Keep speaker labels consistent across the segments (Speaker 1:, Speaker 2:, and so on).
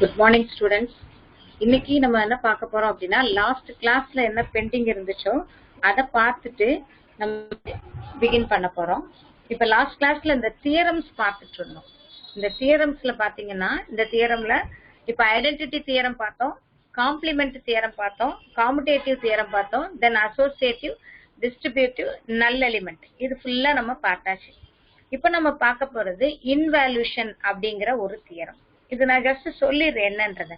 Speaker 1: Good morning students. இன்னைக்கு நம்ம என்ன பார்க்க போறோம் அப்படினா லாஸ்ட் கிளாஸ்ல என்ன பெண்டிங் இருந்துச்சோ அத பார்த்துட்டு நம்ம begin பண்ண போறோம். இப்போ லாஸ்ட் கிளாஸ்ல இந்த தியரம்ஸ் பார்த்துட்டு இருந்தோம். இந்த தியரம்ஸ்ல பாத்தீங்கன்னா இந்த தியரம்ல இப்போ ஐடென்டிட்டி தியரம் பார்த்தோம், காம்ப்ளிமெண்ட் தியரம் பார்த்தோம், கம்யூட்டேட்டிவ் தியரம் பார்த்தோம், தென் அசோசியேட்டிவ், டிஸ்ட்ரிபியூட்டிவ், நல் எலிமெண்ட். இது ஃபுல்லா நம்ம பார்த்தாச்சு. இப்போ நம்ம பார்க்க போறது இன்வால்யூஷன் அப்படிங்கிற ஒரு தியரம். இது நான் ஜஸ்ட் சொல்லிடுறேன் என்னன்றத.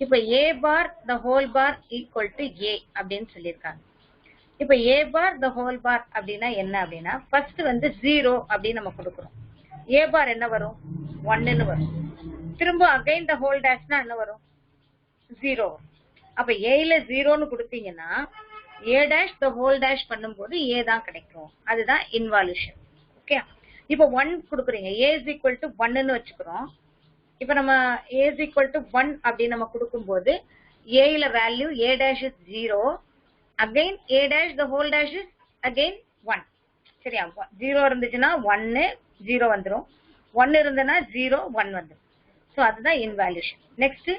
Speaker 1: இப்போ a bar the whole bar equal to a அப்படின்னு சொல்லியிருக்காங்க. இப்போ a bar the whole bar அப்படின்னா என்ன அப்படின்னா ஃபர்ஸ்ட் வந்து 0 அப்படின்னு நம்ம கொடுக்குறோம். a bar என்ன வரும்? 1ன்னு வரும். திரும்ப again the whole dashனா என்ன வரும்? 0. அப்ப a ல 0ன்னு கொடுத்தீங்கன்னா a dash the whole dash பண்ணும்போது a தான் கிடைக்கும். அதுதான் இன்வால்யூஷன். ஓகே. இப்போ 1 கொடுக்குறீங்க, a is equal to 1ன்னு வச்சுக்கிறோம். இப்போ நம்ம a is equal to 1 அப்படி நம்ம கொடுக்கும்போது a ல value a dash is 0, again a dash the whole dash is again 1. சரியா? 0 இருந்துச்சுன்னா 1 0 வந்துரும், 1 இருந்ததுன்னா 0 1 வந்துரும். ஸோ அதுதான் இன்வால்யூஷன். நெக்ஸ்ட்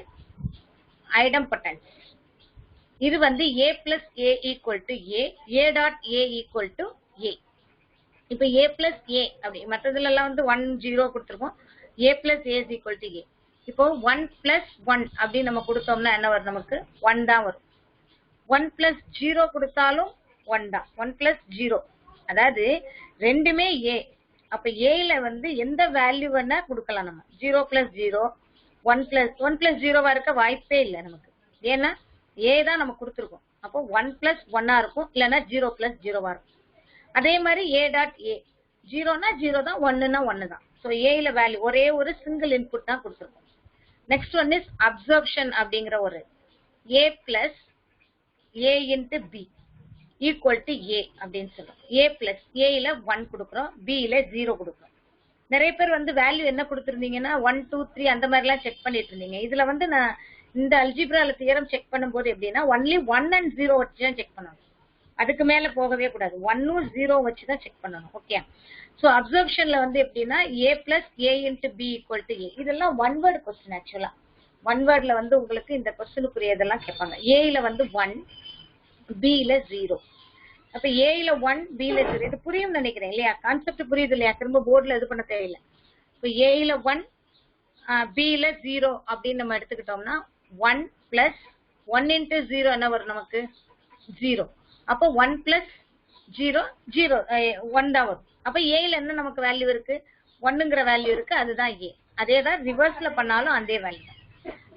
Speaker 1: ஐடம்பொட்டன்ஸ். இது வந்து a plus a equal to a dot a equal to a. இப்போ a plus a அப்படி மற்றதுல எல்லாம் வந்து 1 0 கொடுத்துருக்கோம். a plus a is equal to a. இப்போ 1 plus 1 அப்படி நம்ம கொடுத்தோம்னா என்ன வரும்? நமக்கு 1 தான் வரும். 1 plus 0 கொடுத்தாலும் 1 தான். 1 plus 0 அதாவது ரெண்டுமே a. அப்ப a ல வந்து எந்த வேல்யூ வேணா கொடுக்கலாம் நம்ம. 0 plus 0, 1 plus 0 இருக்க வாய்ப்பே இல்லை நமக்கு. ஏன்னா a தான் நம்ம கொடுத்துருக்கோம். அப்போ 1 plus 1 இருக்கும், இல்லைன்னா 0 plus 0 இருக்கும். அதே மாதிரி a dot a 0னா 0 தான், 1னா 1 தான். ஸோ a ல வேல்யூ ஒரே ஒரு சிங்கிள் இன்புட் தான் கொடுத்துருக்கோம். நெக்ஸ்ட் ஒன் இஸ் அப்சர்ப்ஷன் அப்படிங்கிற ஒரு a plus a into b equal to a அப்படின்னு சொல்றோம். a plus a ல 1 கொடுக்குறோம், b ல 0 கொடுக்குறோம். நிறைய பேர் வந்து வேல்யூ என்ன கொடுத்துருந்தீங்கன்னா 1 2 3 அந்த மாதிரிலாம் செக் பண்ணிட்டு இருந்தீங்க. இதுல வந்து நான் இந்த அல்ஜிப்ரால தியரம் செக் பண்ணும்போது எப்படின்னா ஒன்லி 1 and 0 வச்சு தான் செக் பண்ணணும். அதுக்கு மேல போகவே கூடாது. 1 0 வச்சு தான் செக் பண்ணணும். ஓகே. சோ அப்சர்ப்ஷன்ல வந்து எப்படின்னா a plus a into b equal to a. இதெல்லாம் ஒன் வேர்ட் क्वेश्चन. ஆக்சுவலா ஒன் வேர்ட்ல வந்து உங்களுக்கு இந்த क्वेश्चनக்குரிய இதெல்லாம் கேட்பாங்க. a ல வந்து 1, b ல 0. அப்ப a ல 1, b ல 0. இது புரியும் நினைக்கிறேன் இல்லையா? கான்செப்ட் புரியுது இல்லையா? திரும்ப போர்ட்ல இது பண்ண தேவையில்லை. இப்போ a ல 1, b ல 0 அப்படின்னு நம்ம எடுத்துக்கிட்டோம்னா 1 plus 1 into 0 என்ன வரும் நமக்கு? 0. அப்போ 1 plus 0 0 1 தான் வரும். அப்ப a ல என்ன நமக்கு வேல்யூ இருக்கு? 1ங்கிற வேல்யூ இருக்கு, அதுதான் a. அதே தான் ரிவர்ஸ்ல பண்ணாலும் அதே வேல்யூ தான்.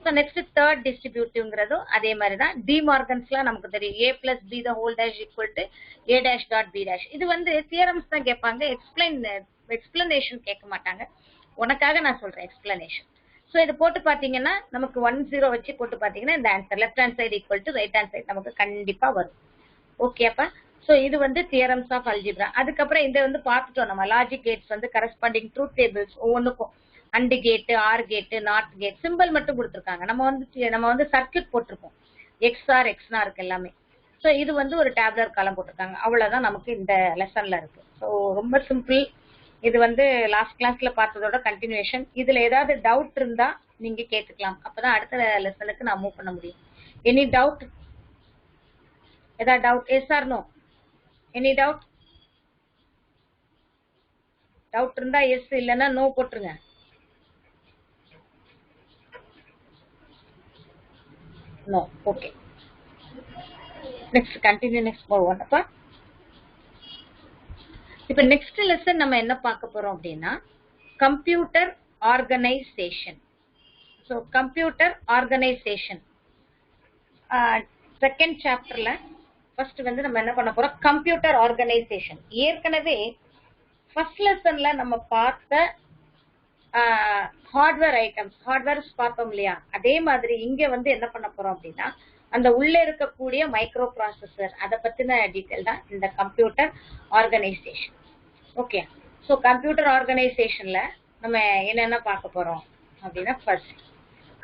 Speaker 1: ஸோ நெக்ஸ்ட் தேர்ட் டிஸ்ட்ரிபியூட்டிவ்ங்கிறதும் அதே மாதிரி தான். டி மார்கன்ஸ்லாம் நமக்கு தெரியும். a plus b the whole dash equal to a dash dot b dash. இது வந்து தியரம்ஸ் தான் கேட்பாங்க, எக்ஸ்பிளனேஷன் கேட்க மாட்டாங்க. உனக்காக நான் சொல்றேன் எக்ஸ்பிளனேஷன். ஸோ இது போட்டு பார்த்தீங்கன்னா நமக்கு 1 0 வச்சு போட்டு பார்த்தீங்கன்னா இந்த answer left hand side equal to right hand side நமக்கு கண்டிப்பா வரும். ஓகேப்பா? சோ இது வந்து தியரம்ஸ் ஆஃப் அல்ஜிப்ரா. அதுக்கப்புறம் இதை வந்து பார்த்துட்டோம் நம்ம. லாஜிக் கேட்ஸ் வந்து கரஸ்பாண்டிங் ட்ரூத் டேபிள்ஸ் ஒவ்வொன்றுக்கும் and gate, or gate, not gate, simple மட்டும் கொடுத்துருக்காங்க. நம்ம வந்து சர்க்கியூட் போட்டிருக்கோம், எக்ஸ்ஆர் எக்ஸ்னா இருக்கு எல்லாமே. ஸோ இது வந்து ஒரு டேப்லர் காலம் போட்டிருக்காங்க. அவ்வளவுதான் நமக்கு இந்த லெசன்ல இருக்கு. ஸோ ரொம்ப சிம்பிள். இது வந்து லாஸ்ட் கிளாஸ்ல பார்த்ததோட கண்டினியூஷன். இதுல ஏதாவது டவுட் இருந்தா நீங்க கேட்டுக்கலாம். அப்பதான் அடுத்த லெசனுக்கு நான் மூவ் பண்ண முடியும். Any doubt? ஏதாவது doubt? Yes or no? Any doubt? Doubt இருந்தா எஸ், இல்லைன்னா நோ போட்டுருங்க. No. Okay. Next continue. Next போவோம்ப்பா. இப்ப நெக்ஸ்ட் லெசன் நம்ம என்ன பார்க்க போறோம் அப்படின்னா computer organization. So computer organization second சாப்டர்ல ஃபர்ஸ்ட் வந்து நம்ம என்ன பண்ண போறோம்? Computer organization. ஏற்கனவே ஃபர்ஸ்ட் லெசன்ல நம்ம பார்த்த ஹார்ட்வேர் ஐட்டம்ஸ், ஹார்ட்வேர்ஸ் பார்த்தோம் இல்லையா? அதே மாதிரி இங்க வந்து என்ன பண்ண போறோம் அப்படின்னா அந்த உள்ள இருக்கக்கூடிய மைக்ரோ ப்ராசஸர், அதை பத்தின டீட்டெயில் தான் இந்த computer organization. Okay. So computer ஆர்கனைசேஷன்ல நம்ம என்னென்ன பார்க்க போறோம் அப்படின்னா first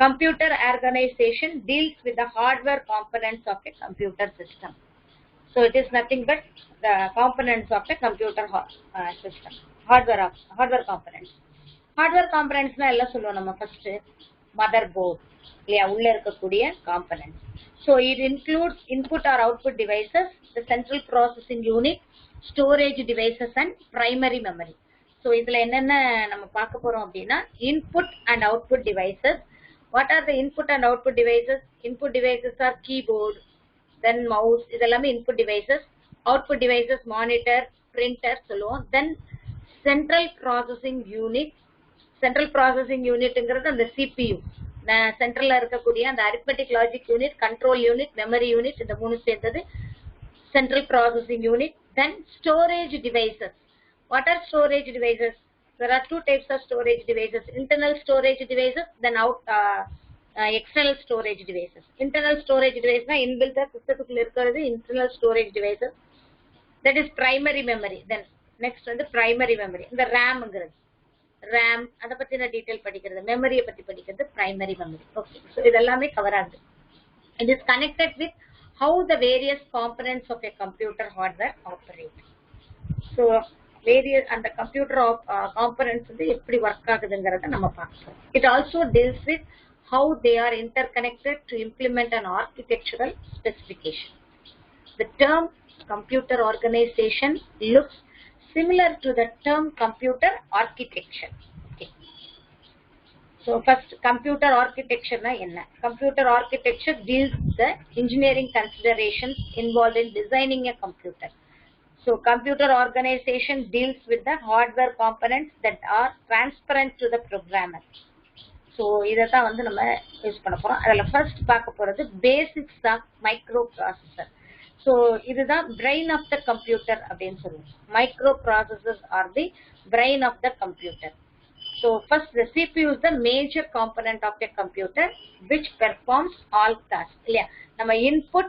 Speaker 1: computer organization deals with the hardware components of a computer system. So it is nothing but the components of a computer system. Hardware components. Hardware components na ella solluvom nama first motherboard, இல்லையா உள்ள இருக்கக்கூடிய components. So it includes input or output devices, the central processing unit, storage devices and primary memory. So இதுல என்னென்ன நம்ம பார்க்க போறோம் அப்படின்னா input and output devices. What are the input and output devices? Input devices are keyboard, then mouse, இதெல்லாமே input devices. Output devices monitor, printer சொல்லுவோம். Then central processing unit. Central processing unitங்கிறது அந்த CPU. சென்ட்ரல்ல இருக்கக்கூடிய அந்த arithmetic logic unit, control unit, memory unit, இந்த மூணு சேர்ந்தது central processing unit. Then storage devices. What are storage devices? There are two types of storage devices: internal storage devices, then external storage devices. Internal storage device na inbuilt systemக்குள்ள இருக்கிறது internal storage devices. That is primary memory. Then next வந்து primary memory. இந்த RAM-ங்கிறது RAM, அத பத்தின detail படிக்கிறது, மெமரியை பத்தி படிக்கிறது primary memory. Okay, so இதெல்லாமே கவர் ஆகுது. It is connected with how the various components of a computer hardware operate. So various and the computer of components வந்து எப்படி வர்க் ஆகுதுங்கறத நம்ம பார்க்கலாம். It also deals with how they are interconnected to implement an architectural specification. The term computer organization looks similar to the term computer architecture. Okay. So first, computer architecture na enna? Computer architecture deals with the engineering considerations involved in designing a computer. So computer organization deals with the hardware components that are transparent to the programmer. So இததான் வந்து நம்ம use பண்ண போறோம். அதுல first பார்க்க போறது basics of microprocessor. So இதுதான் brain of the computer அப்படின்னு சொல்லுவோம். Micro processors are the brain of the computer. So first, the CPU is the major component of a computer which performs all tasks. இல்லையா, நம்ம input,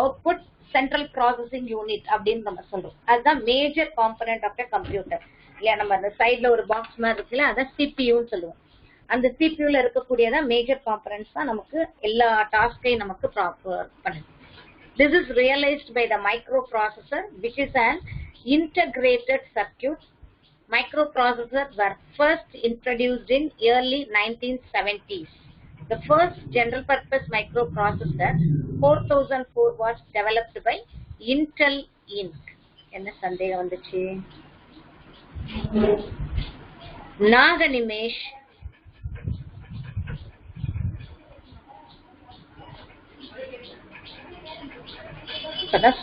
Speaker 1: output, central processing unit அப்படின்னு நம்ம சொல்றோம். அதுதான் major component of a computer. இல்லையா, நம்ம அந்த சைட்ல ஒரு பாக்ஸ் மாதிரி இருக்குல்ல, அதான் CPU-ன்னு சொல்லுவோம். அந்த CPU-ல இருக்கக்கூடியதான் மேஜர் காம்பனன்ட்ஸ் தான் நமக்கு எல்லா டாஸ்கையும் நமக்கு பண்ணுது. This is realized by the microprocessor, which is an integrated circuit. Microprocessors were first introduced in early 1970s. The first general purpose microprocessor 4004 was developed by Intel Inc. என்ன சந்தேகம் வந்துச்சு? நாகநிமேஷ்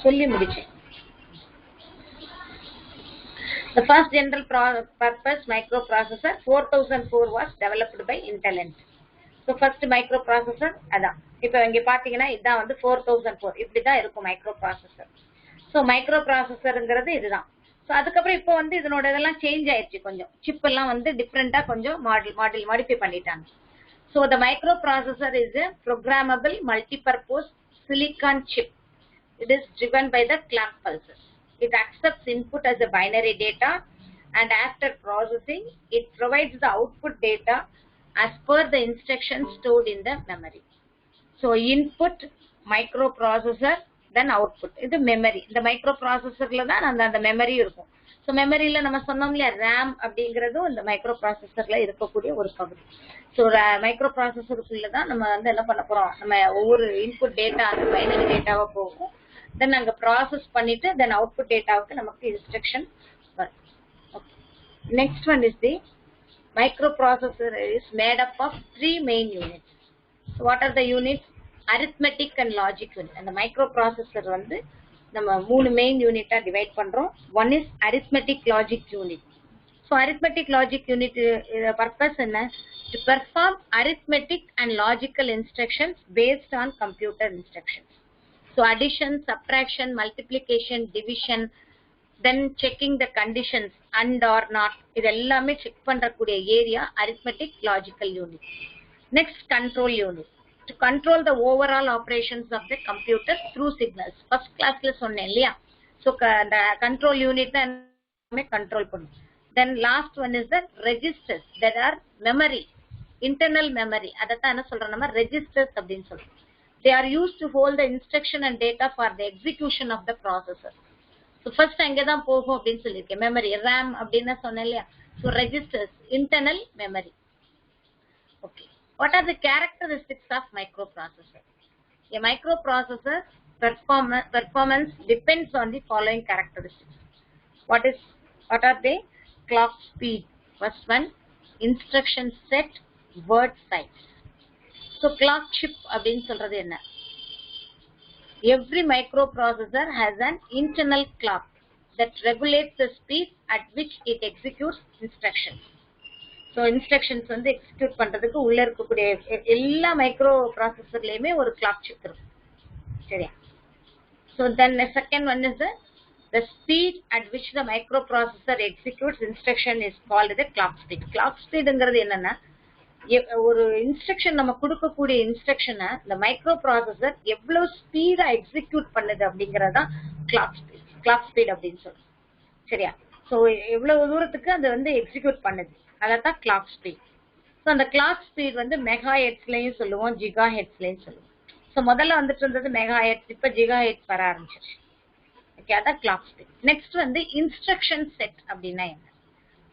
Speaker 1: சொல்லி முடிச்சேன். The first general purpose microprocessor 4004 was developed by Intel Inc. So first microprocessor அதான். இப்போ இங்க பாத்தீங்கன்னா இதான் வந்து 4004 இப்படிதான் இருக்கும் மைக்ரோப்ராசஸர். ஸோ மைக்ரோப்ராசஸர்ங்கிறது இதுதான். ஸோ அதுக்கப்புறம் இப்போ வந்து இதனோட இதெல்லாம் சேஞ்ச் ஆயிடுச்சு, கொஞ்சம் சிப் எல்லாம் வந்து டிஃப்ரெண்டா கொஞ்சம் மாடிஃபை பண்ணிட்டாங்க. So the microprocessor is a programmable multi-purpose silicon chip. It is driven by the clock pulses. It accepts input as a binary data, and after processing, it provides the output data as per the instructions stored in the memory. So input, microprocessor, then output. This is memory. The microprocessor la dhaan and memory irukum. So memory la nama sonnam illaya RAM அப்படிங்கிறது இந்த மைக்ரோப்ராசஸர்ல இருக்கக்கூடிய ஒரு பகுதி. So microprocessor குள்ள தான் நம்ம வந்து என்ன பண்ண போறோம், நம்ம ஒவ்வொரு இன்புட் டேட்டா அந்த பைனரி டேட்டாவா போகும், தென் அங்க ப்ராசஸ் பண்ணிட்டு தென் அவுட்புட் டேட்டாவுக்கு நமக்கு இன்ஸ்ட்ரக்ஷன் வரும். Okay, next one is the microprocessor is made up of three main units. So what are the units? Arithmetic and logic unit. And the microprocessor வந்து நம்ம மூணு main யூனிட்டா divide பண்றோம். One is arithmetic logic unit. So arithmetic logic unit purpose என்ன? To perform arithmetic and logical instructions based on computer instructions. So addition, subtraction, multiplication, division, then checking the conditions and or not, இதெல்லாமே check பண்றக்கூடிய area arithmetic logical unit. Next, control unit. To control the overall operations of the computer through signals. First classல சொன்னேன் இல்லையா, so the control unit தான் control பண்ணும். Then last one is the registers that are memory, internal memory. அதைத்தான் என்ன சொல்றோம் நம்ம, registers அப்படின்னு சொல்றோம். They are used to hold the instruction and data for the execution of the processor. So first அங்கதான் போகும் அப்படின்னு சொல்லியிருக்கேன், memory, RAM அப்படின்னு சொன்னேன் இல்லையா. So registers, internal memory. Okay. What are the characteristics of microprocessor? A microprocessor performance depends on the following characteristics. What are they? Clock speed, first one, instruction set, word size. So clock chip அப்படினு சொல்றது என்ன? Every microprocessor has an internal clock that regulates the speed at which it executes instructions. So instructions வந்து execute பண்றதுக்கு உள்ள இருக்கக்கூடிய எல்லா மைக்ரோப்ராசஸர்லயுமே ஒரு clock chip இருக்கும். சரியா? So then the second one is the speed at which the microprocessor executes instruction is called the clock speed. Clock speedங்கிறது என்னன்னா ஒரு இன்ஸ்ட்ரக்ஷன் நம்ம கொடுக்கக்கூடிய இன்ஸ்ட்ரக்ஷனை இந்த மைக்ரோப்ராசஸர் எவ்வளவு ஸ்பீடா எக்ஸிக்யூட் பண்ணுது அப்படிங்கறதா கிளாக் ஸ்பீட் அப்படின்னு சொல்றோம். சரியா? சோ எவ்வளவு தூரத்துக்கு அது வந்து எக்ஸிக்யூட் பண்ணுது அதான் கிளாக் ஸ்பீட். ஸோ அந்த கிளாக் ஸ்பீட் வந்து மெகா ஹெட்ஸ்லயும் சொல்லுவோம், ஜிகா ஹெட்ஸ்லயும் சொல்லுவோம். ஸோ முதல்ல வந்துட்டு இருந்தது மெகா ஹெட்ஸ், இப்ப ஜிகா ஹெட்ஸ் வர ஆரம்பிச்சிருச்சு. ஓகே, அதான் கிளாக் ஸ்பீட். நெக்ஸ்ட் வந்து இன்ஸ்ட்ரக்ஷன் செட் அப்படின்னா என்ன?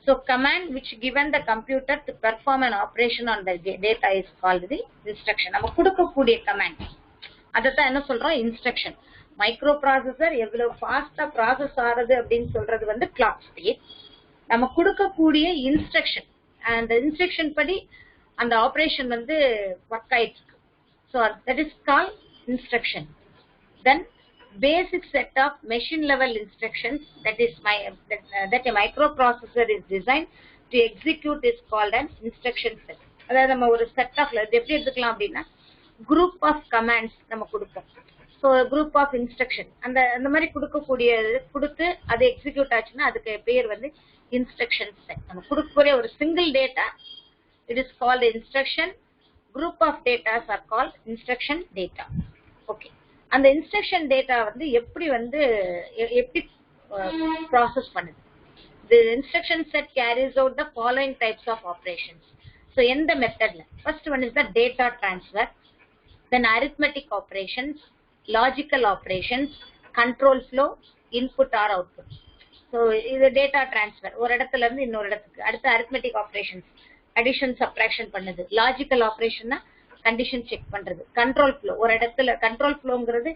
Speaker 1: So command which given the computer to perform an operation on the data is called the instruction. நம்ம கொடுக்கக்கூடிய கமாண்ட் அதத்தான் என்ன சொல்றோம்? இன்ஸ்ட்ரக்ஷன். மைக்ரோப்ராசஸர் எவ்வளவு ஃபாஸ்டா ப்ராசஸ் ஆகுது அப்படின்னு சொல்றது வந்து கிளாக் ஸ்பீட். நம்ம கொடுக்கக்கூடிய இன்ஸ்ட்ரக்ஷன், அந்த இன்ஸ்ட்ரக்ஷன் படி அந்த ஆபரேஷன் வந்து ஒர்க் ஆயிட்டு இருக்கு. So that is call instruction. Then basic set of machine level instructions that a microprocessor is designed to execute is called an instruction set. அதாவது நம்ம ஒரு செட் ஆஃப் எப்படி எடுத்துக்கலாம் அப்படின்னா குரூப் ஆஃப் கமாண்ட்ஸ் நம்ம கொடுப்போம். ஸோ குரூப் ஆஃப் இன்ஸ்ட்ரக்ஷன் அந்த மாதிரி கொடுத்து அது எக்ஸிக்யூட் ஆச்சுன்னா அதுக்கு பேர் வந்து இன்ஸ்ட்ரக்ஷன் செட். நம்ம கொடுக்கக்கூடிய ஒரு single data it is called instruction. Group of datas are called instruction data. Okay, அந்த இன்ஸ்ட்ரக்ஷன் டேட்டா வந்து எப்படி ப்ராசஸ் பண்ணுது? The instruction set carries out the following types of operations. So எந்த மெத்தட்ல? First one is the data transfer, then arithmetic operations, logical operations, control flow, input or output. So இது data transfer, ஒரு இடத்துல இருந்து இன்னொரு இடத்துக்கு. அடுத்து arithmetic operations, addition subtraction பண்ணுது. logical operation கண்டிஷன் செக் பண்றது. கண்ட்ரோல் ஃப்ளோ, ஒரு இடத்துல கண்ட்ரோல் ஃப்ளோங்கிறது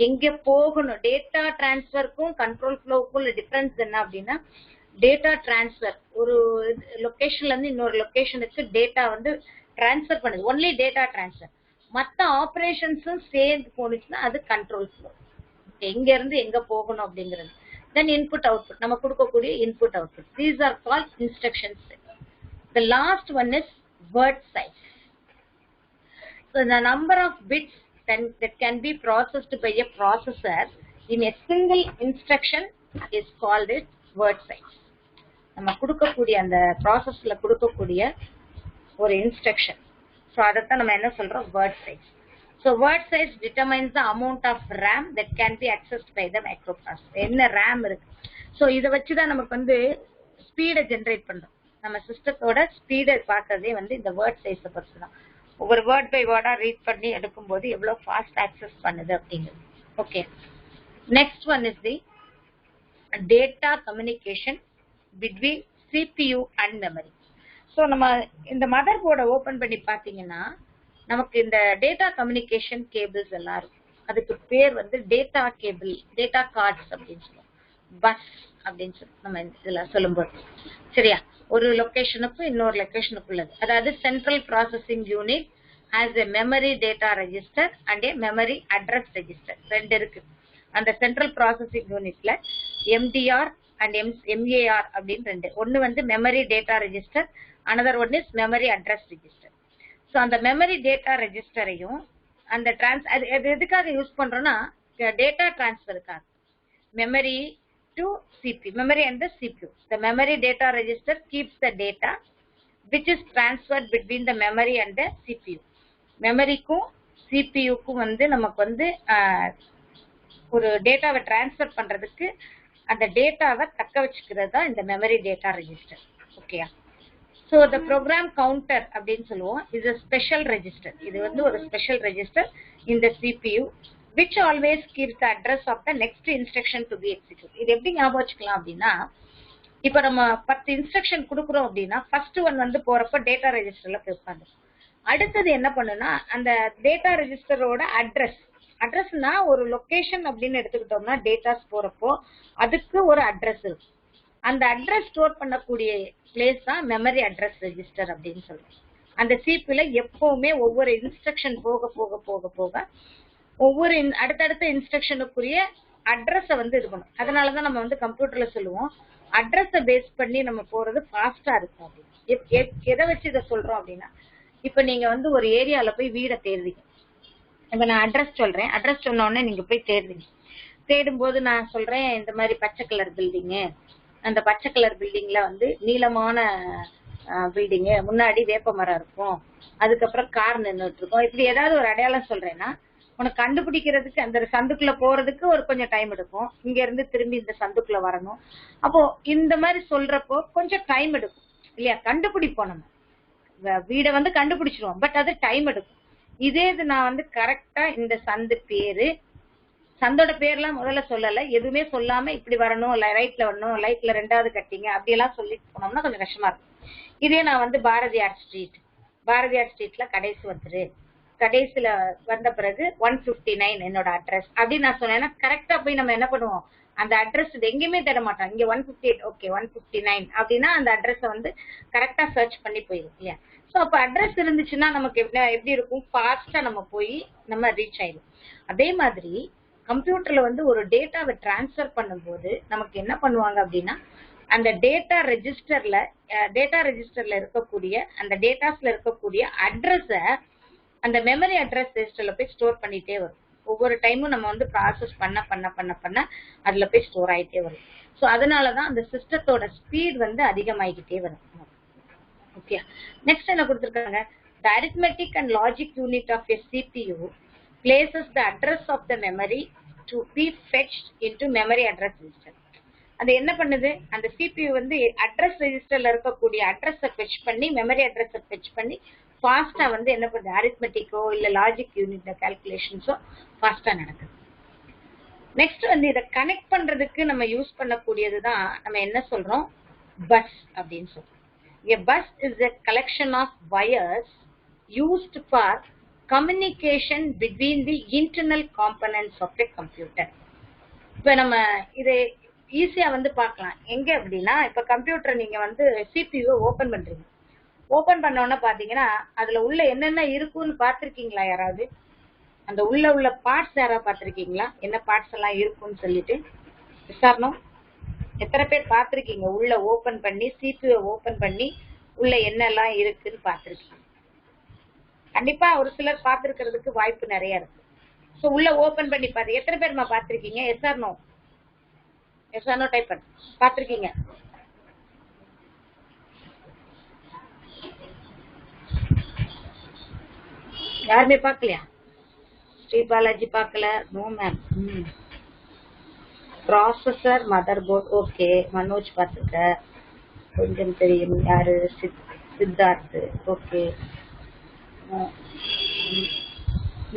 Speaker 1: எங்க போகணும். டேட்டா டிரான்ஸ்ஃபருக்கும் கண்ட்ரோல் ஃப்ளோவுக்கும் டிஃபரன்ஸ் என்ன அப்படின்னா, டேட்டா டிரான்ஸ்ஃபர் ஒரு லொகேஷன்ல இருந்து இன்னொரு லொகேஷனுக்கு டேட்டா வந்து டிரான்ஸ்ஃபர் பண்ணுது. Only data transfer. மற்ற ஆபரேஷன்ஸும் சேர்ந்து போனுச்சுன்னா அது கண்ட்ரோல் ஃப்ளோ, எங்க இருந்து எங்க போகணும் அப்படிங்கிறது. தென் இன்புட் அவுட்புட், நம்ம கொடுக்கக்கூடிய input output. These are called instructions. The last one is word size. So the number of bits that can be processed by a processor in a single instruction is called its word size. நம்ம கொடுக்கக்கூடிய அந்த ப்ராசஸ்ல கொடுக்கக்கூடிய ஒரு instruction, so அதைத்தான் நம்ம என்ன சொல்றோம்? Word size. So word size determines the amount of RAM that can be accessed by the microprocessor. என்ன ரேம் இருக்கு, ஸோ இதை வச்சுதான் நமக்கு வந்து ஸ்பீடை ஜென்ரேட் பண்றோம். நம்ம சிஸ்டத்தோட ஸ்பீடை பார்க்கறதே வந்து இந்த வேர்ட் சைஸை பொறுத்து தான். ஒவ்வொரு வேர்ட் பை வேர்டா ரீட் பண்ணி எடுக்கும்போது எவ்வளவு ஃபாஸ்ட் ஆக்சஸ் பண்ணுது அப்படிங்கிறது. Okay, next one is the data communication between CPU and memory. So நம்ம இந்த மதர் போர்டை ஓபன் பண்ணி பார்த்தீங்கன்னா நமக்கு இந்த டேட்டா கம்யூனிகேஷன் கேபிள்ஸ் எல்லாம் இருக்கும். அதுக்கு பேர் வந்து டேட்டா கேபிள், டேட்டா கார்ட்ஸ் அப்படின்னு சொல்லுவோம், பஸ் அப்படின்னு சொல்லி நம்ம இதுல சொல்லும்போது. சரியா? ஒரு லொகேஷனுக்கு இன்னொரு லொகேஷனுக்கு உள்ளது. அதாவது central processing unit has a memory data register and a memory address register. ரெண்டு இருக்கு. அந்த சென்ட்ரல் ப்ராசஸிங் யூனிட்ல MDR அண்ட் MAR அப்படின்னு ரெண்டு. ஒன்னு வந்து memory data register, another one is memory address register. So அந்த மெமரி டேட்டா ரெஜிஸ்டரையும் அந்த அது எதுக்காக யூஸ் பண்றோம்னா டேட்டா டிரான்ஸ்ஃபருக்காக. Memory to CPU, memory and the CPU. The memory data register keeps the data which is transferred between the memory and the CPU. Memory க்கும் CPU க்கும் வந்து நமக்கு வந்து ஒரு டேட்டாவை டிரான்ஸ்ஃபர் பண்றதுக்கு அந்த டேட்டாவை தக்க வச்சுக்கிறது தான் இந்த மெமரி டேட்டா ரெஜிஸ்டர். ஓகேயா? ஸோ the program counter அப்படின்னு சொல்லுவோம். இது ஸ்பெஷல் ரெஜிஸ்டர். இது வந்து ஒரு special register in the CPU which always keeps the address of the next instruction to be executed. இது எப்படி ஞாபகம் வச்சுக்கலாம் அப்படின்னா, இப்ப நம்ம 10 இன்ஸ்ட்ரக்ஷன் கொடுக்குறோம் அப்படின்னா ஃபர்ஸ்ட் ஒன் வந்து போறப்ப டேட்டா ரெஜிஸ்டர்ல போய் உட்காந்து, அடுத்தது என்ன பண்ணுனா அந்த டேட்டா ரெஜிஸ்டரோட அட்ரஸ்னா ஒரு லொகேஷன் அப்படின்னு எடுத்துக்கிட்டோம்னா டேட்டாஸ் போறப்போ அதுக்கு ஒரு அட்ரஸ் இருக்கும். அந்த அட்ரஸ் ஸ்டோர் பண்ணக்கூடிய பிளேஸ் தான் மெமரி அட்ரஸ் ரெஜிஸ்டர் அப்படின்னு சொல்லுவோம். அந்த சிபியூல எப்பவுமே ஒவ்வொரு இன்ஸ்ட்ரக்ஷன் போக போக போக போக ஒவ்வொரு அடுத்தடுத்த இன்ஸ்ட்ரக்ஷனுக்குரிய அட்ரஸை வந்து இது பண்ணும். அதனாலதான் நம்ம வந்து கம்ப்யூட்டர்ல சொல்லுவோம் அட்ரஸை பேஸ் பண்ணி நம்ம போறது ஃபாஸ்டா இருக்கும் அப்படின்னு. எதை வச்சு இதை சொல்றோம் அப்படின்னா, இப்ப நீங்க வந்து ஒரு ஏரியால போய் வீடை தேடுறீங்க. இப்ப நான் அட்ரஸ் சொல்றேன், அட்ரஸ் சொன்ன உடனே நீங்க போய் தேடுறீங்க. தேடும் போது நான் சொல்றேன் இந்த மாதிரி பச்சை கலர் பில்டிங்கு, அந்த பச்சை கலர் பில்டிங்ல வந்து நீளமான பில்டிங்கு, முன்னாடி வேப்ப மரம் இருக்கும், அதுக்கப்புறம் கார் நின்றுட்டு இருக்கும், இப்படி ஏதாவது ஒரு அடையாளம் சொல்றேன்னா உனக்கு கண்டுபிடிக்கிறதுக்கு அந்த சந்துக்குள்ள போறதுக்கு ஒரு கொஞ்சம் டைம் எடுக்கும். இங்க இருந்து திரும்பி இந்த சந்துக்குள்ள வரணும். அப்போ இந்த மாதிரி சொல்றப்போ கொஞ்சம் டைம் எடுக்கும் இல்லையா? கண்டுபிடிப்போம், நம்ம வீடை வந்து கண்டுபிடிச்சிருவோம், பட் அது டைம் எடுக்கும். இதே இது நான் வந்து கரெக்டா இந்த சந்து பேரு, சந்தோட பேர்லாம் முதல்ல சொல்லல, எதுவுமே சொல்லாம இப்படி வரணும், ரைட்ல வரணும், லைட்ல 2வது கட்டிங்க அப்படியெல்லாம் சொல்லிட்டு போனோம்னா கொஞ்சம் கஷ்டமா இருக்கும். இதே நான் வந்து பாரதியார் ஸ்ட்ரீட்ல கடைசி வந்துரு, கடைசியில வந்த பிறகு 159 என்னோட அட்ரஸ் அப்படின்னு நான் சொன்னேன்னா கரெக்டா போய் நம்ம என்ன பண்ணுவோம், அந்த அட்ரஸ் எங்கேயுமே தேட மாட்டோம். இங்க 158 ஓகே 159 அப்படின்னா அந்த அட்ரஸ் வந்து கரெக்டா சர்ச் பண்ணி போயிடும் இல்லையா? சோ அப்ப அட்ரஸ் இருந்துச்சுன்னா நமக்கு எப்படி இருக்கும், ஃபாஸ்டா நம்ம போய் நம்ம ரீச் ஆயிடும். அதே மாதிரி கம்ப்யூட்டர்ல வந்து ஒரு டேட்டாவை டிரான்ஸ்ஃபர் பண்ணும்போது நமக்கு என்ன பண்ணுவாங்க அப்படின்னா, அந்த டேட்டா ரெஜிஸ்டர்ல இருக்கக்கூடிய அந்த டேட்டாஸ்ல இருக்கக்கூடிய அட்ரஸ அந்த மெமரி அட்ரஸ் ரெஜிஸ்டர்ல போய் ஸ்டோர் பண்ணிட்டே வரும். ஒவ்வொரு டைமும் நம்ம வந்து ப்ராசஸ் பண்ண அதுல போய் ஸ்டோர் ஆயிட்டே வரும். சோ அதனாலதான் அந்த சிஸ்டத்தோட ஸ்பீட் வந்து அதிகமாகிட்டே வரும். ஓகே, நெக்ஸ்ட் என்ன கொடுத்திருக்காங்க, the arithmetic and logic unit of a CPU places the address of the memory to be fetched into memory address register. அது என்ன பண்ணுது, அந்த CPU வந்து அட்ரஸ் ரெஜிஸ்டர்ல இருக்கக்கூடிய அட்ரஸை ஃபெட்ச் பண்ணி மெமரி அட்ரஸை ஃபெட்ச் பண்ணி ஃபாஸ்டா வந்து என்ன பண்ணுது, அரித்மெட்டிக்கோ இல்ல லாஜிக் யூனிட் கால்குலேஷன்ஸோ ஃபாஸ்டா நடக்குது. நெக்ஸ்ட் வந்து இதை கனெக்ட் பண்றதுக்கு நம்ம யூஸ் பண்ணக்கூடியதுதான் நம்ம என்ன சொல்றோம், பஸ் அப்படின்னு சொல்றோம். A bus is a collection of wires used for communication between the internal components of a computer. இப்ப நம்ம இதை ஈஸியா வந்து பார்க்கலாம் எங்க அப்படின்னா, இப்ப கம்ப்யூட்டர் நீங்க வந்து CPU ஓபன் பண்றீங்க. ஓபன் பண்ண உடனே பாத்தீங்கன்னா அதுல உள்ள என்னென்ன இருக்குன்னு பாத்திருக்கீங்களா யாராவது? அந்த உள்ள பார்ட்ஸ் யாராவது பாத்திருக்கீங்களா, என்ன பார்ட்ஸ் எல்லாம் இருக்குன்னு சொல்லிட்டு விசாரணம்? எத்தனை பேர் பாத்திருக்கீங்க உள்ள ஓபன் பண்ணி CPU ஓபன் பண்ணி உள்ள என்னெல்லாம் இருக்குன்னு பாத்திருக்கீங்க? கண்டிப்பா ஒரு சிலர் பாத்திருக்கிறதுக்கு வாய்ப்பு நிறைய இருக்கு. சோ உள்ள ஓபன் பண்ணி பாத்து எத்தனை பேருமா பாத்திருக்கீங்க? எஸ்ஆர்னோ டைப் பண்ண பாத்திருக்கீங்க? யாருமே பாக்கலையா? ஸ்ரீ பாலாஜி பாக்கல? No ma'am. Processor motherboard okay, Manoj பாத்துக்க, கொஞ்சம் தெரியும். யாரு? சித்தார்த் ஓகே.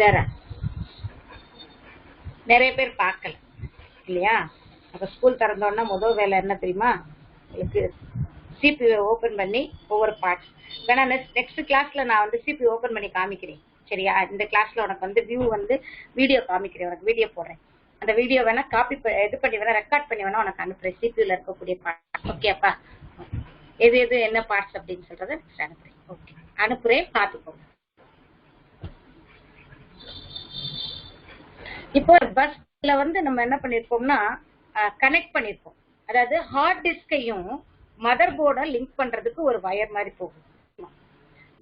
Speaker 1: வேற நிறைய பேர் பார்க்கல இல்லையா? அப்ப ஸ்கூல் திறந்தோன்னா முதல் வேலை என்ன தெரியுமா உங்களுக்கு, CPU ஓபன் பண்ணி ஒவ்வொரு பார்ட்ஸ். வேணா நெக்ஸ்ட் கிளாஸ்ல நான் வந்து CPU ஓபன் பண்ணி காமிக்கிறேன் சரியா? இந்த கிளாஸ்ல உனக்கு வந்து வியூ வந்து வீடியோ காமிக்கிறேன், உனக்கு வீடியோ போடுறேன். அந்த வீடியோ வேணா காப்பி இது பண்ணி வேணா ரெக்கார்ட் பண்ணி வேணா உனக்கு அனுப்புறேன், CPUல இருக்கக்கூடிய பார்ட்ஸ். ஓகேப்பா, எது என்ன பார்ட்ஸ் அப்படின்னு சொல்றத அனுப்புறேன். ஓகே, அனுப்புறேன், பார்த்துக்கோங்க. இப்போ பஸ்ல வந்து நம்ம என்ன பண்ணிருப்போம்னா கனெக்ட் பண்ணிருப்போம். அதாவது ஹார்ட் டிஸ்கையும் மதர் போர்டை லிங்க் பண்றதுக்கு ஒரு வயர் மாதிரி போகும்.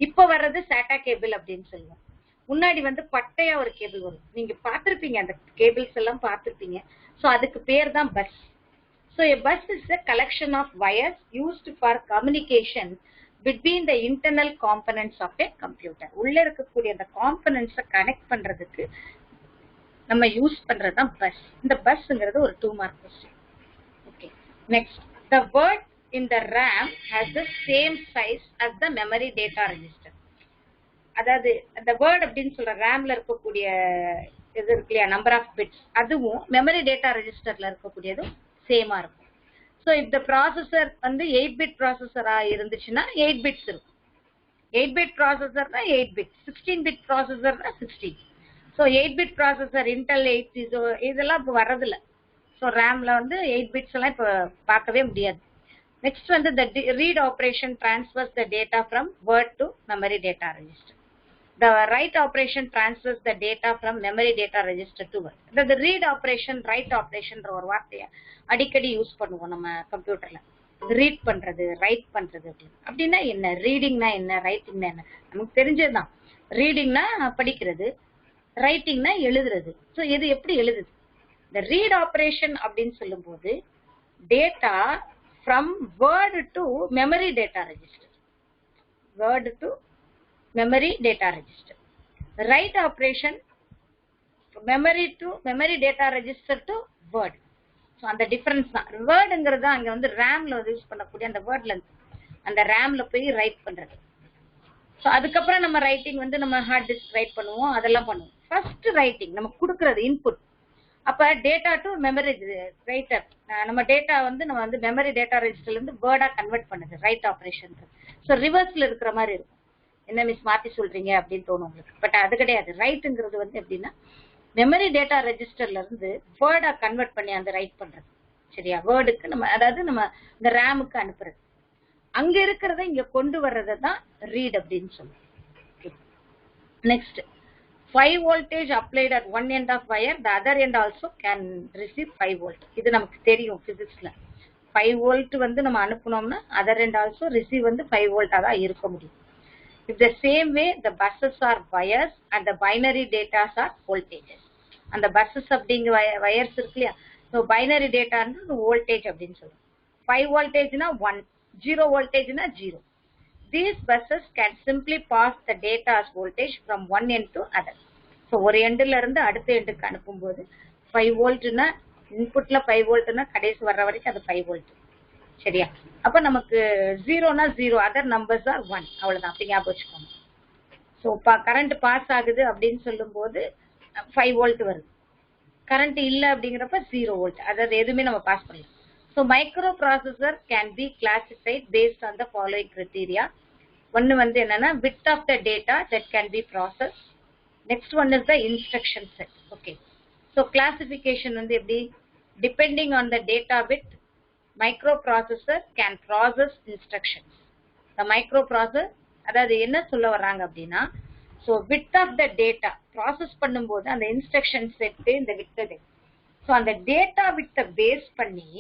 Speaker 1: இப்ப வர்றது சாட்டா கேபிள் அப்படின்னு சொல்லுவோம். முன்னாடி வந்து பட்டையா ஒரு கேபிள் வரும், நீங்க பாத்திருப்பீங்க, அந்த கேபிள்ஸ் எல்லாம் பாத்திருப்பீங்க. சோ அதுக்கு பேர் தான் bus. So a bus is a collection of wires used for communication between the internal components of a computer. உள்ள இருக்கக்கூடிய அந்த காம்பனன்ட்ஸை கனெக்ட் பண்றதுக்கு நம்ம யூஸ் பண்றதுதான் பஸ். இந்த பஸ்ங்கிறது ஒரு 2 mark question. Okay, next, the word in the RAM has the same size as the memory data register. அதாவது அந்த வேர்ட் அப்படின்னு சொல்ற ரேம்ல இருக்கக்கூடிய இது இருக்கு இல்லையா, நம்பர் ஆஃப் பிட்ஸ், அதுவும் மெமரி டேட்டா ரெஜிஸ்டர்ல இருக்கக்கூடியதும் சேமா இருக்கும். ஸோ இந்த ப்ராசஸர் வந்து 8 பிட் ப்ராசஸரா இருந்துச்சுன்னா 8 பிட்ஸ் இருக்கும். 8-bit ப்ராசஸர்னா 8-bit, 16-bit ப்ராசஸர்னா 16. So 8-bit processor Intel 8 இதெல்லாம் இப்போ வர்றதில்ல. ஸோ ரேம்ல வந்து 8 பிட்ஸ் எல்லாம் இப்போ பார்க்கவே முடியாது. நெக்ஸ்ட் வந்து the read operation transfers the data from word to memory data register. The write operation transfers the data from memory data register to word. The read operation, write operation ஒரு வார்த்தையை அடிக்கடி use பண்ணுவோம் நம்ம கம்ப்யூட்டர்ல. Read பண்றது, right பண்றது அப்படின்னா என்ன, ரீடிங்னா என்ன, ரைட்டிங்னா என்ன, நமக்கு தெரிஞ்சதுதான். ரீடிங்னா படிக்கிறது, ரைட்டிங்னா எழுதுறது. ஸோ இது எப்படி எழுதுது? இந்த ரீட் ஆபரேஷன் அப்படின்னு சொல்லும் போது data from word to memory data register, word to memory data register. Write operation memory to memory data register to word. So அந்த டிஃபரன்ஸ் தான். வேர்டுங்கிறது அங்க வந்து ரேம்ல வந்து யூஸ் பண்ணக்கூடிய அந்த வேர்ட்ல அந்த ரேம்ல போய் ரைட் பண்றது. ஸோ அதுக்கப்புறம் நம்ம ரைட்டிங் வந்து நம்ம ஹார்ட் டிஸ்க் ரைட் பண்ணுவோம், அதெல்லாம் பண்ணுவோம். ஃபர்ஸ்ட் ரைட்டிங் நம்ம கொடுக்கறது இன்புட். அப்ப டேட்டா டு மெமரி ரைட்டர், நம்ம டேட்டா வந்து நம்ம வந்து மெமரி டேட்டா ரெஜிஸ்டர்ல இருந்து வேர்டா கன்வெர்ட் பண்ணுது ரைட் ஆபரேஷன். ஸோ ரிவர்ஸ்ல இருக்கிற மாதிரி இருக்கும். என்ன மிஸ் மாத்தி சொல்றீங்க அப்படின்னு தோணும் உங்களுக்கு. பட் அது கிடையாது. ரைட்டுங்கிறது வந்து எப்படின்னா மெமரி டேட்டா ரெஜிஸ்டர்ல இருந்து வேர்டா கன்வெர்ட் பண்ணி அந்த ரைட் பண்றது. சரியா? வேர்டுக்கு நம்ம அதாவது நம்ம இந்த ரேமுக்கு அனுப்புறது. அங்க இருக்கிறத இங்க கொண்டு வர்றதை தான் ரீட் அப்படின்னு சொல்லுவோம். Next 5 voltage applied at one end of wire, the other end also can receive 5 volt. இது நமக்கு தெரியும் பிசிக்ஸ்ல. 5 volt வந்து நம்ம அனுப்புனோம்னா other end also receive வந்து 5 volt தான் இருக்க முடியும். If the same way the buses are wires and the binary data are voltages. அந்த buses அப்படிங்க wires இருக்கு இல்லையா? ஸோ பைனரி டேட்டான்றது வோல்டேஜ் அப்படின்னு சொல்லுவோம். 5 voltageனா 1, 0 voltageனா 0. These buses can simply pass the data as voltage from one end to other. So ஒரு எண்ட்ல இருந்து அடுத்த எண்டுக்கு அனுப்பும்போது 5 வோல்ட்னா இன்புட்ல 5 வோல்ட்னா கடைசி வர்ற வரைக்கும் அது 5 வோல்ட். சரியா? அப்ப நமக்கு 0னா 0, அதர் நம்பர்ஸ் ஆர் 1. அவ்வளவுதான். அப்படி ஞாபகம் வச்சுக்கோங்க. ஸோ கரண்ட் பாஸ் ஆகுது அப்படின்னு சொல்லும் போது 5 வோல்ட் வருது. கரண்ட் இல்ல அப்படிங்கிறப்ப 0 வோல்ட். அதாவது எதுவுமே நம்ம பாஸ் பண்ணலாம். So microprocessor can be classified based on the following criteria. One வந்து என்னன்னா width of the data that can be processed. Next one is the instruction set. Okay. So classification வந்து எப்படி? Depending on the data width, microprocessor can process instructions. The microprocessor அதாவது என்ன சொல்ல வர்றாங்க அப்படின்னா, so width of the data process பண்ணும்போது அந்த instruction set இந்த width. So அந்த data width பேஸ் பண்ணி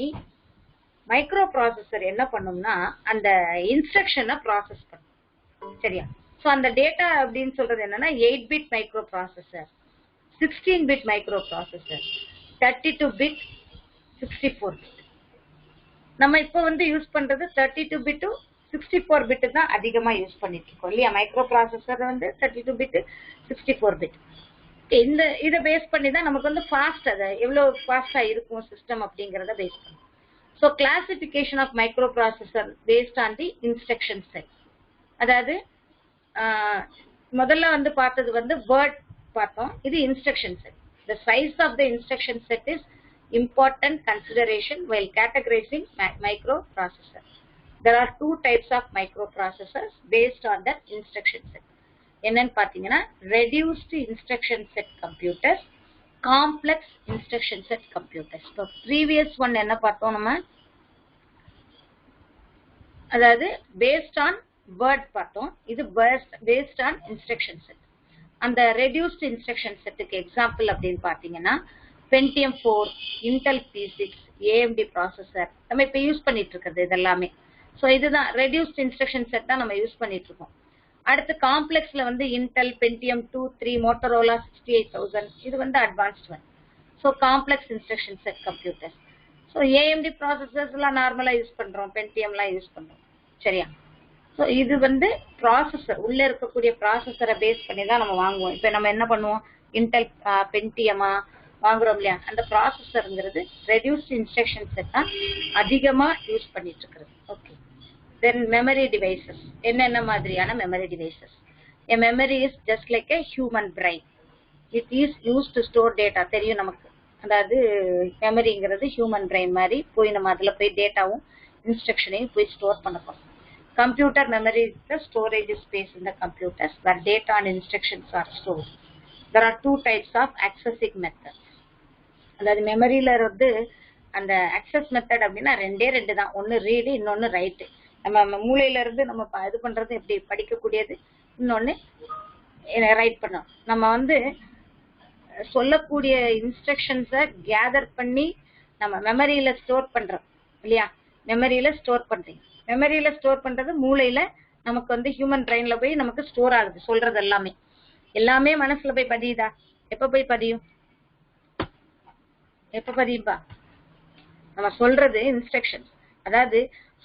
Speaker 1: மைக்ரோ ப்ராசஸர் என்ன பண்ணும்னா அந்த இன்ஸ்ட்ரக்ஷனை ப்ராசஸ் பண்ணும். சரியா? ஸோ அந்த டேட்டா அப்படின்னு சொல்றது என்னன்னா 8-bit micro processor, 16-bit micro processor, 32-bit, 64-bit. நம்ம இப்போ வந்து யூஸ் பண்றது 32-bit, 64-bit தான் அதிகமா யூஸ் பண்ணிட்டு இருக்கோம் இல்லையா? மைக்ரோ ப்ராசஸர் வந்து 32-bit, 64-bit. இந்த இதை பேஸ் பண்ணி தான் நமக்கு வந்து ஃபாஸ்ட், அதை எவ்வளவு ஃபாஸ்டா இருக்கும் சிஸ்டம் அப்படிங்கறத பேஸ் பண்ணி. So classification of microprocessor based on the instruction set. அதாவது முதல்ல வந்து பார்த்தது வந்து word பார்த்தோம். இது instruction set. The size of the instruction set is important consideration while categorizing microprocessor. There are two types of microprocessors based on the instruction set. என்னன்னு பார்த்தீங்கன்னா reduced instruction set computers, complex instruction set computers. So previous one என்ன பார்த்தோம் நம்ம? அதாவது based on word பார்த்தோம். இது based on instruction set. அந்த reduced instruction setக்கு example அப்படின்னு பார்த்தீங்கன்னா Pentium 4, Intel P6, AMD processor நம்ம இப்போ யூஸ் பண்ணிட்டு இருக்கிறது இதெல்லாமே. ஸோ இதுதான் reduced instruction set தான் நம்ம யூஸ் பண்ணிட்டு இருக்கோம். அடுத்து காம்ப்ளெக்ஸ்ல வந்து இன்டெல் பென்டியம் 2, 3, மோட்டோரோலா 68000 இது வந்து advanced one. So complex instruction set computers. So AMD processors எல்லாம் நார்மலா யூஸ் பண்றோம், பென்டியம்லாம் யூஸ் பண்றோம். சரியா? ஸோ இது வந்து ப்ராசஸர் உள்ள இருக்கக்கூடிய ப்ராசஸரை பேஸ் பண்ணி தான் நம்ம வாங்குவோம். இப்போ நம்ம என்ன பண்ணுவோம்? இன்டெல் பென்டியமா வாங்குறோம் இல்லையா? அந்த ப்ராசஸர்ங்கிறது ரெடியூஸ்ட் இன்ஸ்ட்ரக்ஷன் செட் தான் அதிகமா யூஸ் பண்ணிட்டு இருக்கிறது. ஓகே. Then memory devices. என்னென்ன மாதிரியான memory devices? A memory is just like a human brain. It is used to store data. தெரியும் நமக்கு. அதாவது மெமரிங்கிறது ஹியூமன் பிரெயின் மாதிரி போய் நம்ம அதில் போய் டேட்டாவும் இன்ஸ்ட்ரக்ஷனையும் போய் ஸ்டோர் பண்ண போறோம். Computer memory is the storage space in the computers where data and instructions are stored. There are two types of accessing methods. அதாவது மெமரியில இருந்து அந்த அக்சஸ் மெத்தட் அப்படின்னா ரெண்டு தான். ஒன்னு ரீடு, இன்னொன்னு ரைட்டு. நம்ம மூளையில இருந்து நம்ம இது பண்றது எப்படி படிக்கக்கூடியது, இன்னொன்னு ரைட் பண்ணோம். நம்ம வந்து சொல்லக்கூடிய இன்ஸ்ட்ரக்ஷன்ஸை கேதர் பண்ணி நம்ம மெமரியில ஸ்டோர் பண்றோம் இல்லையா? மெமரியில ஸ்டோர் பண்றீங்க. மெமரியில ஸ்டோர் பண்றது மூளையில நமக்கு வந்து ஹியூமன் பிரெயின்ல போய் நமக்கு ஸ்டோர் ஆகுது. சொல்றது எல்லாமே மனசுல போய் பதியுதா? எப்ப போய் பதியும்? எப்ப பதியும்பா? நம்ம சொல்றது இன்ஸ்ட்ரக்ஷன்ஸ், அதாவது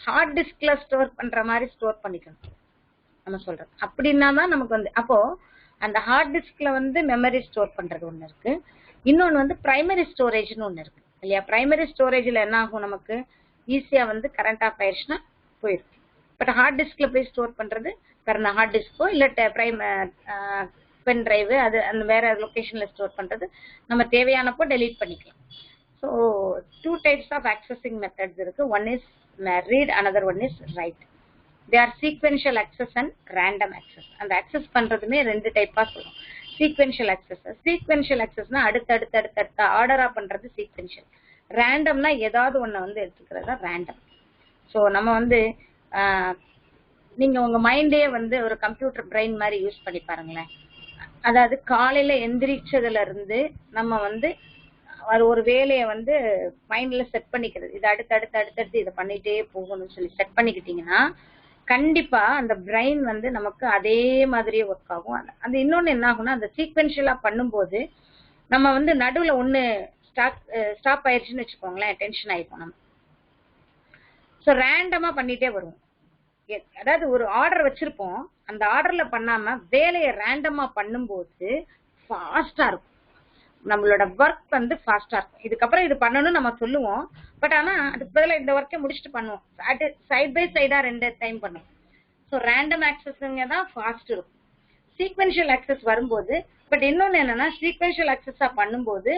Speaker 1: ஹார்ட் டிஸ்க்ல ஸ்டோர் பண்ற மாதிரி ஸ்டோர் பண்ணிக்கணும் நம்ம சொல்றது. அப்படின்னா தான் நமக்கு வந்து அப்போ அந்த ஹார்ட் டிஸ்க்ல வந்து மெமரி ஸ்டோர் பண்றது ஒண்ணு இருக்கு, இன்னொன்னு வந்து பிரைமரி ஸ்டோரேஜ்னு ஒண்ணு இருக்கு இல்லையா? பிரைமரி ஸ்டோரேஜ்ல என்ன ஆகும், நமக்கு ஈஸியா வந்து கரண்ட் ஆஃப் ஆயிடுச்சுன்னா போயிடும். பட் ஹார்ட் டிஸ்க்ல போய் ஸ்டோர் பண்றது கரெக்ட், ஹார்ட் டிஸ்கோ இல்ல பென் டிரைவ், அது அந்த வேற லொகேஷன்ல ஸ்டோர் பண்றது நம்ம தேவையானப்போ டெலீட் பண்ணிக்கலாம். So two types of accessing methods இருக்கு. One is read, another one is write. They are sequential access and random access. அந்த access பண்றதுமே ரெண்டு டைப்பா சொல்றோம். sequential accessனா அடுத்த ஆர்டரா பண்றது sequential. randomனா ஏதாவது ஒண்ண வந்து எடுத்துக்கிறது random. ஸோ நம்ம வந்து நீங்க உங்க மைண்டே வந்து ஒரு கம்ப்யூட்டர் பிரெயின் மாதிரி யூஸ் பண்ணி பாருங்களேன். அதாவது காலையில எந்திரிச்சதுல இருந்து நம்ம வந்து ஒரு வேலையை வந்து மைண்ட்ல செட் பண்ணிக்கிறது, இது அடுத்தடுத்து இதை பண்ணிட்டே போகணும்னு சொல்லி செட் பண்ணிக்கிட்டீங்கன்னா கண்டிப்பா அந்த பிரெயின் வந்து நமக்கு அதே மாதிரியே ஒர்க் ஆகும். அந்த இன்னொன்னு என்ன ஆகும்னா, அந்த சீக்வென்ஷியலா பண்ணும்போது நம்ம வந்து நடுவுல ஒண்ணு ஸ்டாப் ஆயிடுச்சுன்னு வச்சுக்கோங்களேன், டென்ஷன் ஆயிப்போம் நம்ம. ஸோ ரேண்டமா பண்ணிட்டே வருவோம். அதாவது ஒரு ஆர்டர் வச்சிருப்போம், அந்த ஆர்டர்ல பண்ணாம வேலையை ரேண்டமா பண்ணும்போது ஃபாஸ்டா இருக்கும், நம்மளோட ஒர்க் வந்து ஃபாஸ்டா இருக்கும். இதுக்கப்புறம் இது பண்ணணும் நம்ம சொல்லுவோம், பட் ஆனா அதுக்கு பதிலா இந்த ஒர்க்கை முடிச்சுட்டு பண்ணுவோம். சைட் பை சைடா ரெண்டு டைம் பண்ணுவோம். ஸோ ரேண்டம் ஆக்சஸ்ங்க தான் ஃபாஸ்ட் இருக்கும். சீக்வென்ஷியல் ஆக்சஸ் வரும்போது, பட் இன்னொன்னு என்னன்னா, சீக்வென்ஷியல் ஆக்சஸா பண்ணும்போது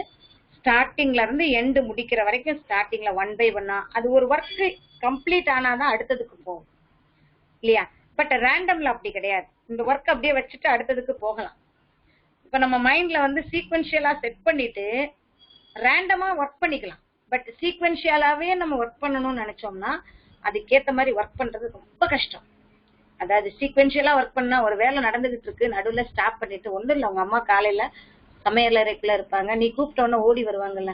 Speaker 1: ஸ்டார்டிங்ல இருந்து எண்டு முடிக்கிற வரைக்கும் ஸ்டார்டிங்ல ஒன் பை ஒன்னா அது ஒரு ஒர்க் கம்ப்ளீட் ஆனாதான் அடுத்ததுக்கு போகும் இல்லையா? பட் ரேண்டம்ல அப்படி கிடையாது. இந்த ஒர்க் அப்படியே வச்சுட்டு அடுத்ததுக்கு போகலாம். இப்ப நம்ம மைண்ட்ல வந்து சீக்வென்ஷியலா செட் பண்ணிட்டு ரேண்டமா ஒர்க் பண்ணிக்கலாம். பட் சீக்வென்ஷியலாவே நம்ம ஒர்க் பண்ணணும்னு நினைச்சோம்னா அதுக்கேத்த மாதிரி ஒர்க் பண்றது ரொம்ப கஷ்டம். அதாவது சீக்வென்ஷியலா ஒர்க் பண்ணா ஒரு வேலை நடந்துகிட்டு இருக்கு, நடுவுல ஸ்டாப் பண்ணிட்டு, ஒன்றும் இல்லை, உங்க அம்மா காலையில சமையல் அறைக்குள்ள இருப்பாங்க, நீ கூப்பிட்டோன்னு ஓடி வருவாங்கல்ல,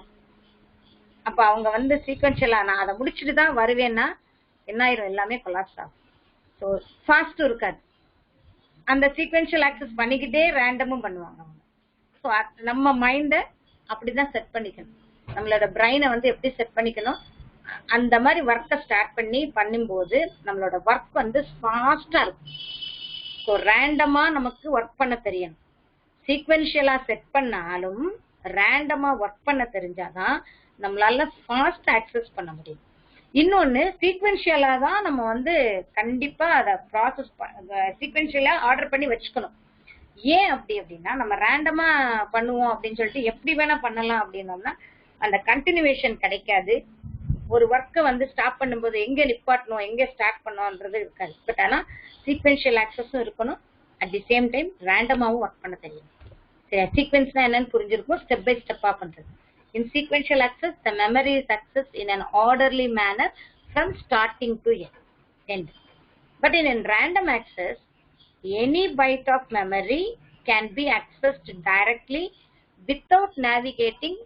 Speaker 1: அப்ப அவங்க வந்து சீக்வென்ஷியலா நான் அதை முடிச்சுட்டு தான் வருவேன்னா என்ன ஆயிரும், எல்லாமே கொலாப்ஸ் ஆகும். ஸோ ஃபாஸ்டும் இருக்காது. அந்த சீக்வென்ஷியல் ஆக்சஸ் பண்ணிக்கிட்டே ரேண்டமும் பண்ணுவாங்க அவங்க. ஸோ நம்ம மைண்டை அப்படிதான் செட் பண்ணிக்கணும். நம்மளோட பிரெயினை வந்து எப்படி செட் பண்ணிக்கணும், அந்த மாதிரி ஒர்க்கை ஸ்டார்ட் பண்ணி பண்ணும்போது நம்மளோட ஒர்க் வந்து ஃபாஸ்டா இருக்கும். ஸோ ரேண்டமா நமக்கு ஒர்க் பண்ண தெரியணும். சீக்வென்ஷியலா செட் பண்ணாலும் ரேண்டமா ஒர்க் பண்ண தெரிஞ்சாதான் நம்மளால ஃபாஸ்ட் ஆக்சஸ் பண்ண முடியும். இன்னொன்னு, சீக்வென்ஷியலா தான் நம்ம வந்து கண்டிப்பா அதை ப்ராசஸ் சீக்வென்ஷியலா ஆர்டர் பண்ணி வச்சுக்கணும். ஏன் அப்படின்னா, நம்ம ரேண்டமா பண்ணுவோம் அப்படின்னு சொல்லிட்டு எப்படி வேணா பண்ணலாம் அப்படின்னோம்னா அந்த கண்டினியூவேஷன் கிடைக்காது. ஒரு ஒர்க்கை வந்து ஸ்டாப் பண்ணும்போது எங்க நிப்பாட்டணும் எங்க ஸ்டார்ட் பண்ணணும்ன்றது இருக்காது. பட் ஆனா சீக்வென்ஷியல் ஆக்சஸும் இருக்கணும், அட் தி சேம் டைம் ரேண்டமாவும் ஒர்க் பண்ண தெரியும். சரி, சீக்வென்ஸ்னா என்னன்னு புரிஞ்சிருக்கும், ஸ்டெப் பை ஸ்டெப்பா பண்றது. In sequential access, the memory is accessed in an orderly manner from starting to end. But in random access, any byte of memory can be accessed directly without navigating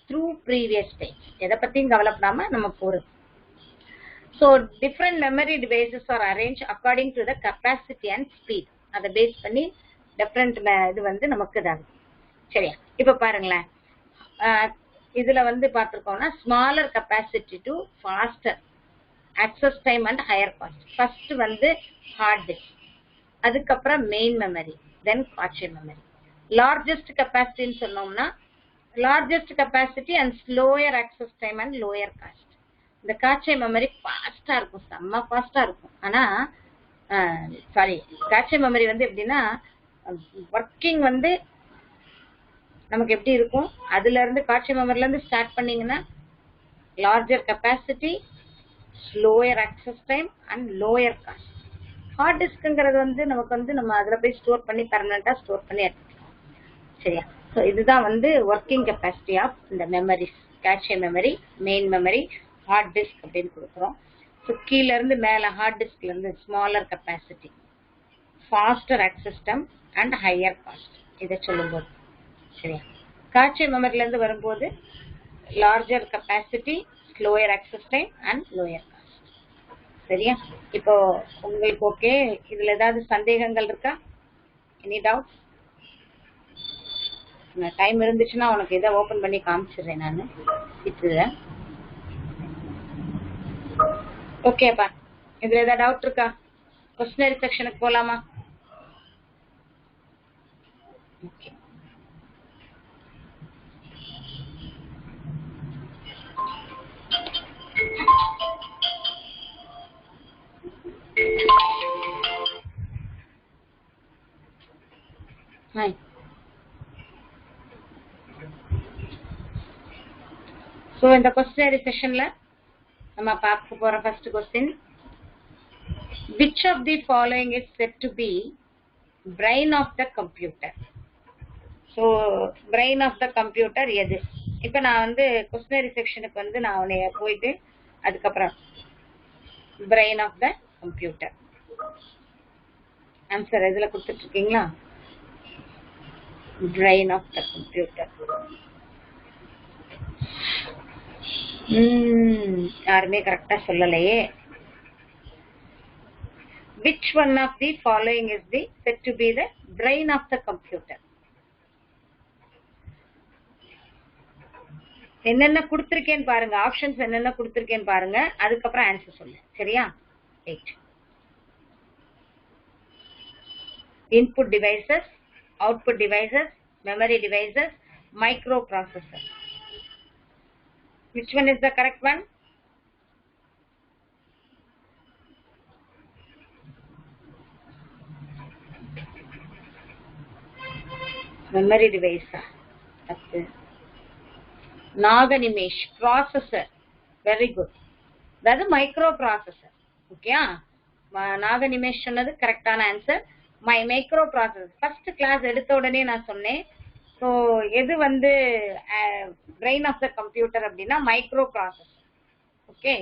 Speaker 1: through previous page. எதை பத்தியும் கவலைப்படாம நம்ம போறது. So different memory devices are arranged according to the capacity and speed. அதை base பண்ணி different இது வந்து நமக்கு தான். சரியா? இப்ப பாருங்களேன், இதுல வந்து பார்த்திருக்கோம்னா smaller capacity to faster access time and higher cost. First வந்து ஹார்ட் டிஸ்க், அதுக்கப்புறம் main memory, then cache memory. Largest கெப்பாசிட்டின்னு சொன்னோம்னா largest capacity and slower access time and lower cost. இந்த காட்சி மெமரி ஃபாஸ்டா இருக்கும், செம்ம ஃபாஸ்டா இருக்கும். ஆனா காட்சி மெமரி வந்து எப்படின்னா ஒர்க்கிங் வந்து நமக்கு எப்படி இருக்கும், அதுல இருந்து காட்சி மெமரில இருந்து ஸ்டார்ட் பண்ணீங்கன்னா larger capacity, slower access time and lower cost. Hard டிஸ்க்ங்கிறது வந்து நமக்கு வந்து நம்ம அதுல போய் ஸ்டோர் பண்ணி பெர்மனண்டா ஸ்டோர் பண்ணி எடுத்துக்கலாம். சரியா? ஸோ இதுதான் வந்து ஒர்க்கிங் கெப்பாசிட்டி ஆஃப் இந்த memories. Cache memory, main memory, hard disk அப்படின்னு கொடுக்குறோம். ஸோ கீழ இருந்து மேல ஹார்ட் டிஸ்க்ல இருந்து smaller capacity, faster access time and higher cost இதை சொல்லும்போது. சரியா? கேட்சே மெமரில இருந்து வரும்போது larger capacity, slower access time and lower cost. சரியா? இப்போ உங்களுக்கு ஓகே? இதுல ஏதாவது சந்தேகங்கள் இருக்கா? Any doubt? டைம் இருந்துச்சுன்னா உனக்கு இதை ஓபன் பண்ணி காமிச்சிடுறேன் நான் இதுல. ஓகேப்பா, இதுல ஏதாவது டவுட் இருக்கா? கொஸ்டினரி செக்ஷனுக்கு போலாமா? Okay. Hi. So in the questionnaire session la nama paaka pora first question, which of the following is said to be brain of the computer? So brain of the computer எது? இப்போ நான் வந்து questionnaire sectionக்கு வந்து நான் உன்னைய போயிட்டு அதுக்கப்புறம் brain of the computer answer எதுல கொடுத்துட்டு இருக்கீங்களா? brain of the computer. யாருமே கரெக்டா சொல்லலையே. Which one of the following is the said to be the brain of the computer? என்னென்ன கொடுத்திருக்கேன்னு பாருங்க, ஆப்ஷன்ஸ் என்னென்ன கொடுத்திருக்கேன்னு பாருங்க, அதுக்கப்புறம் ஆன்சர் சொல்லு. சரியா? Right. Input devices, output devices, memory devices, micro processor. Which one is the correct one? Memory device. Naganimesh processor. Very good. That is microprocessor. Okay? Naganimesh சொன்னது கரெக்டான answer. My microprocessor. First class எடுத்த உடனே நான் சொன்னேன். So எது வந்து brain of the computer அப்படின்னா microprocessor. Okay,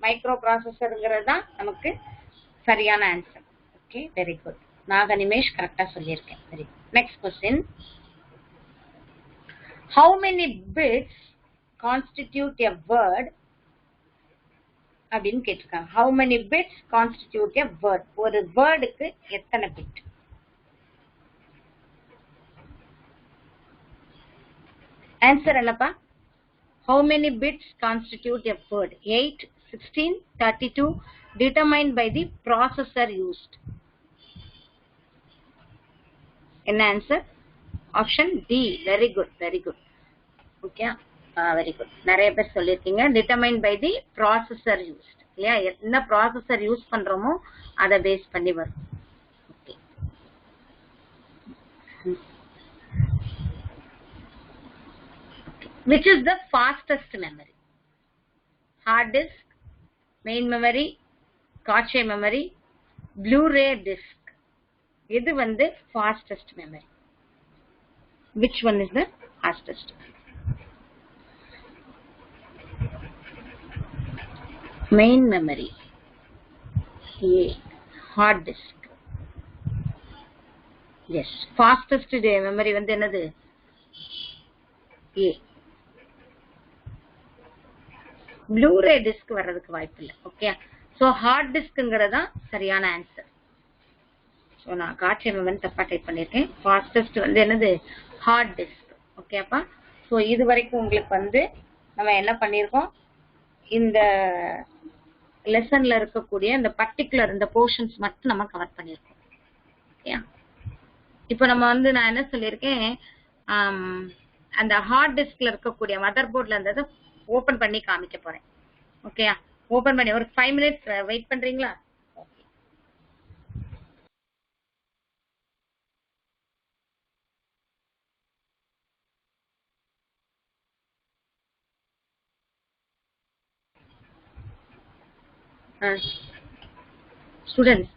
Speaker 1: மைக்ரோப்ராசஸர்ங்கிறது தான் நமக்கு சரியான ஆன்சர். Okay, very good. நாகனிமேஷ் கரெக்டா சொல்லியிருக்கேன். Very good. Next question, how many bits constitute a word அப்படின்னு கேட்டிருக்காங்க. how many bits constitute a word? ஒரு வேர்டுக்கு எத்தனை பிட்? ஆன்சர் என்னப்பா? how many bits constitute a word? 8, 16, 32, determined by the processor used. என்ன answer? Option D. Very good, very good. Okay, very good. நிறைய பேர் சொல்லியிருக்கீங்க. Determined by the processor used. இல்லையா? என்ன ப்ராசஸர் யூஸ் பண்றோமோ அதை பேஸ் பண்ணி வரும். ஓகே. Which is the fastest memory? Hard disk, main memory, cache memory, Blu-ray disk. இது வந்து fastest memory. Which one is the fastest? Main memory. A. Hard disk. Yes. Fastest memory வந்து என்னது? A. Blu-ray disk வர்றதுக்கு வாய்ப்பு இல்லை. Okay, so heart டிஸ்க்ங்கிறதா சரியான answer. So நான் காட்சி மெமரி தப்பா டைப் பண்ணியிருக்கேன். ஃபாஸ்டஸ்ட் வந்து என்னது? Hard disk. ஓகேப்பா. ஸோ இது வரைக்கும் உங்களுக்கு வந்து நம்ம என்ன பண்ணியிருக்கோம், இந்த லெசன்ல இருக்கக்கூடிய இந்த பர்டிகுலர் இந்த போர்ஷன்ஸ் மட்டும் நம்ம கவர் பண்ணியிருக்கோம். ஓகே, இப்போ நம்ம வந்து நான் என்ன சொல்லியிருக்கேன், அந்த ஹார்ட் டிஸ்க்ல இருக்கக்கூடிய மதர் போர்ட்ல இருந்ததை ஓபன் பண்ணி காமிக்க போறேன். ஓகே, ஓபன் பண்ணி ஒரு 5 மினிட்ஸ் வெயிட் பண்றீங்களா? ஸ்டூடெண்ட்ஸ்,